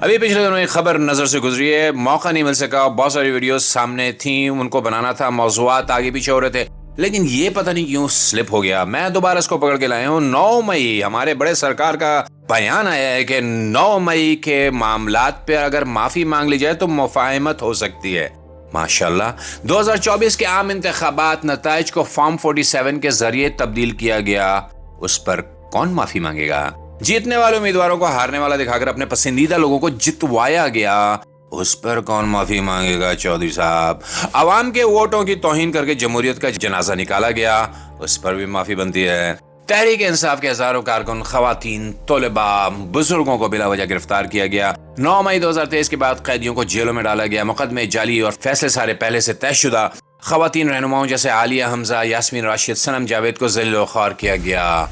ابھی پچھلے دنوں ایک خبر نظر سے گزری ہے، موقع نہیں مل سکا، بہت ساری ویڈیوز سامنے تھیں، ان کو بنانا تھا، موضوعات آگے پیچھے ہو رہے تھے، لیکن یہ پتہ نہیں کیوں سلپ ہو گیا۔ میں دوبارہ اس کو پکڑ کے لائے ہوں۔ 9 مئی ہمارے بڑے سرکار کا بیان آیا ہے کہ 9 مئی کے معاملات پہ اگر معافی مانگ لی جائے تو مفاہمت ہو سکتی ہے۔ ماشاءاللہ 2024 کے عام انتخابات نتائج کو فارم 47 کے ذریعے تبدیل کیا گیا، اس پر کون معافی مانگے گا؟ جیتنے والے امیدواروں کو ہارنے والا دکھا کر اپنے پسندیدہ لوگوں کو جتوایا گیا، اس پر کون معافی مانگے گا چودھری صاحب؟ عوام کے ووٹوں کی توہین کر کے جمہوریت کا جنازہ نکالا گیا، اس پر بھی معافی بنتی ہے۔ تحریک انصاف کے ہزاروں کارکن، خواتین، طلباء، بزرگوں کو بلا وجہ گرفتار کیا گیا۔ 9 مئی 2023 کے بعد قیدیوں کو جیلوں میں ڈالا گیا، مقدمے جعلی اور فیصلے سارے پہلے سے طے شدہ۔ خواتین رہنماؤں جیسے عالیہ حمزہ، یاسمین راشد، صنم جاوید کو ذلیل و خوار کیا گیا۔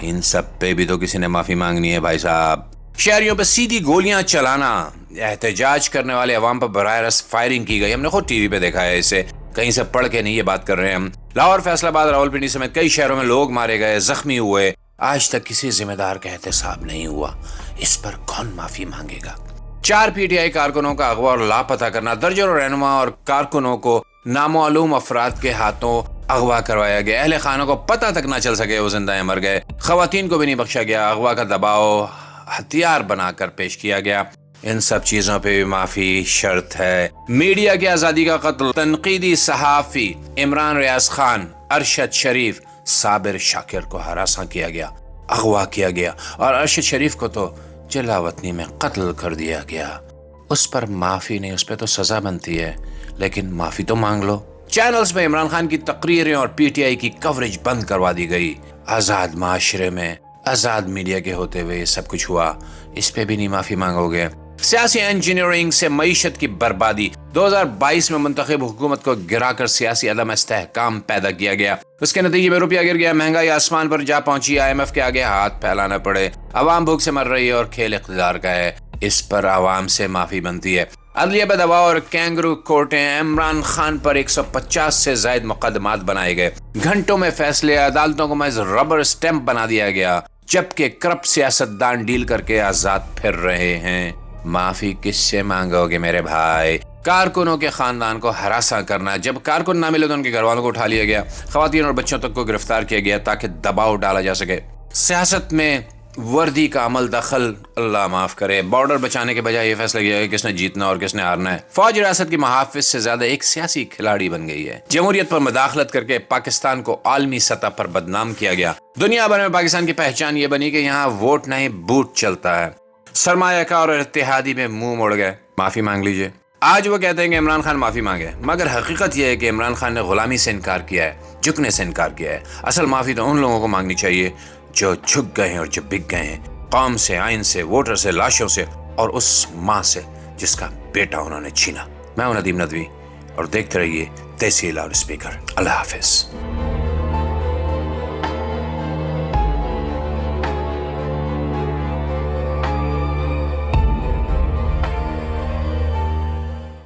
ان سب پہ بھی تو کسی نے معافی مانگنی ہے بھائی صاحب۔ شہریوں پہ سیدھی گولیاں چلانا، احتجاج کرنے والے عوام پر براہ راست فائرنگ کی گئی، ہم نے خود ٹی وی پہ دیکھا ہے، اسے کہیں سے پڑھ کے نہیں یہ بات کر رہے ہیں ہم۔ لاہور، فیصل آباد، راولپنڈی سمیت کئی شہروں میں لوگ مارے گئے، زخمی ہوئے، آج تک کسی ذمہ دار کا احتساب نہیں ہوا، اس پر کون معافی مانگے گا؟ 4 پی ٹی آئی کارکنوں کا اغوا اور لاپتہ کرنا، درجنوں رہنما اور کارکنوں کو نامعلوم افراد کے ہاتھوں اغوا کروایا گیا، اہل خانہ کو پتہ تک نہ چل سکے وہ زندہ ہیں مر گئے، خواتین کو بھی نہیں بخشا گیا، اغوا کا دباؤ ہتھیار بنا کر پیش کیا گیا۔ ان سب چیزوں پہ بھی معافی شرط ہے۔ میڈیا کی آزادی کا قتل، تنقیدی صحافی عمران ریاض خان، ارشد شریف، صابر شاکر کو ہراساں کیا گیا، اغوا کیا گیا، اور ارشد شریف کو تو جلا وطنی میں قتل کر دیا گیا۔ اس پر معافی نہیں، اس پہ تو سزا بنتی ہے، لیکن معافی تو مانگ لو۔ چینلز پہ عمران خان کی تقریریں اور پی ٹی آئی کی کوریج بند کروا دی گئی۔ آزاد معاشرے میں آزاد میڈیا کے ہوتے ہوئے یہ سب کچھ ہوا، اس پہ بھی نہیں معافی مانگو گے۔ سیاسی انجینئرنگ سے معیشت کی بربادی، 2022 میں منتخب حکومت کو گرا کر سیاسی عدم استحکام پیدا کیا گیا، اس کے نتیجے میں روپیہ گر گیا، مہنگائی آسمان پر جا پہنچی، IMF کے آگے ہاتھ پھیلانا پڑے، عوام بھوک سے مر رہی ہے اور کھیل اقتدار کا ہے، اس پر عوام سے معافی بنتی ہے۔ عدلیہ پہ دباؤ اور کینگرو کورٹیں، عمران خان پر 150 سے زائد مقدمات بنائے گئے، گھنٹوں میں فیصلے، عدالتوں کو محض ربر اسٹیمپ بنا دیا گیا، جبکہ کرپٹ سیاستدان ڈیل کر کے آزاد پھر رہے ہیں۔ معافی کس سے مانگو گے میرے بھائی؟ کارکنوں کے خاندان کو ہراساں کرنا، جب کارکن نہ ملے تو ان کے گھر والوں کو اٹھا لیا گیا، خواتین اور بچوں تک کو گرفتار کیا گیا تاکہ دباؤ ڈالا جا سکے۔ سیاست میں وردی کا عمل دخل، اللہ معاف کرے، بارڈر بچانے کے بجائے یہ فیصلہ کیا کہ کس نے جیتنا اور کس نے ہارنا ہے۔ فوج ریاست کی محافظ سے زیادہ ایک سیاسی کھلاڑی بن گئی ہے۔ جمہوریت پر مداخلت کر کے پاکستان کو عالمی سطح پر بدنام کیا گیا، دنیا بھر میں پاکستان کی پہچان یہ بنی کہ یہاں ووٹ نہیں بوٹ چلتا ہے۔ سرمایہ کار اور اتحادی میں منہ موڑ گئے، معافی مانگ لیجئے۔ آج وہ کہتے ہیں کہ عمران خان معافی مانگے، مگر حقیقت یہ ہے کہ عمران خان نے غلامی سے انکار کیا ہے، جھکنے سے انکار کیا ہے۔ اصل معافی تو ان لوگوں کو مانگنی چاہیے جو جھک گئے ہیں اور جو بک گئے ہیں، قوم سے، آئین سے، ووٹر سے، لاشوں سے، اور اس ماں سے جس کا بیٹا انہوں نے چھینا۔ میں ہوں ندیم ندوی اور دیکھتے رہیے تحصیل لاؤڈ اسپیکر۔ اللہ حافظ۔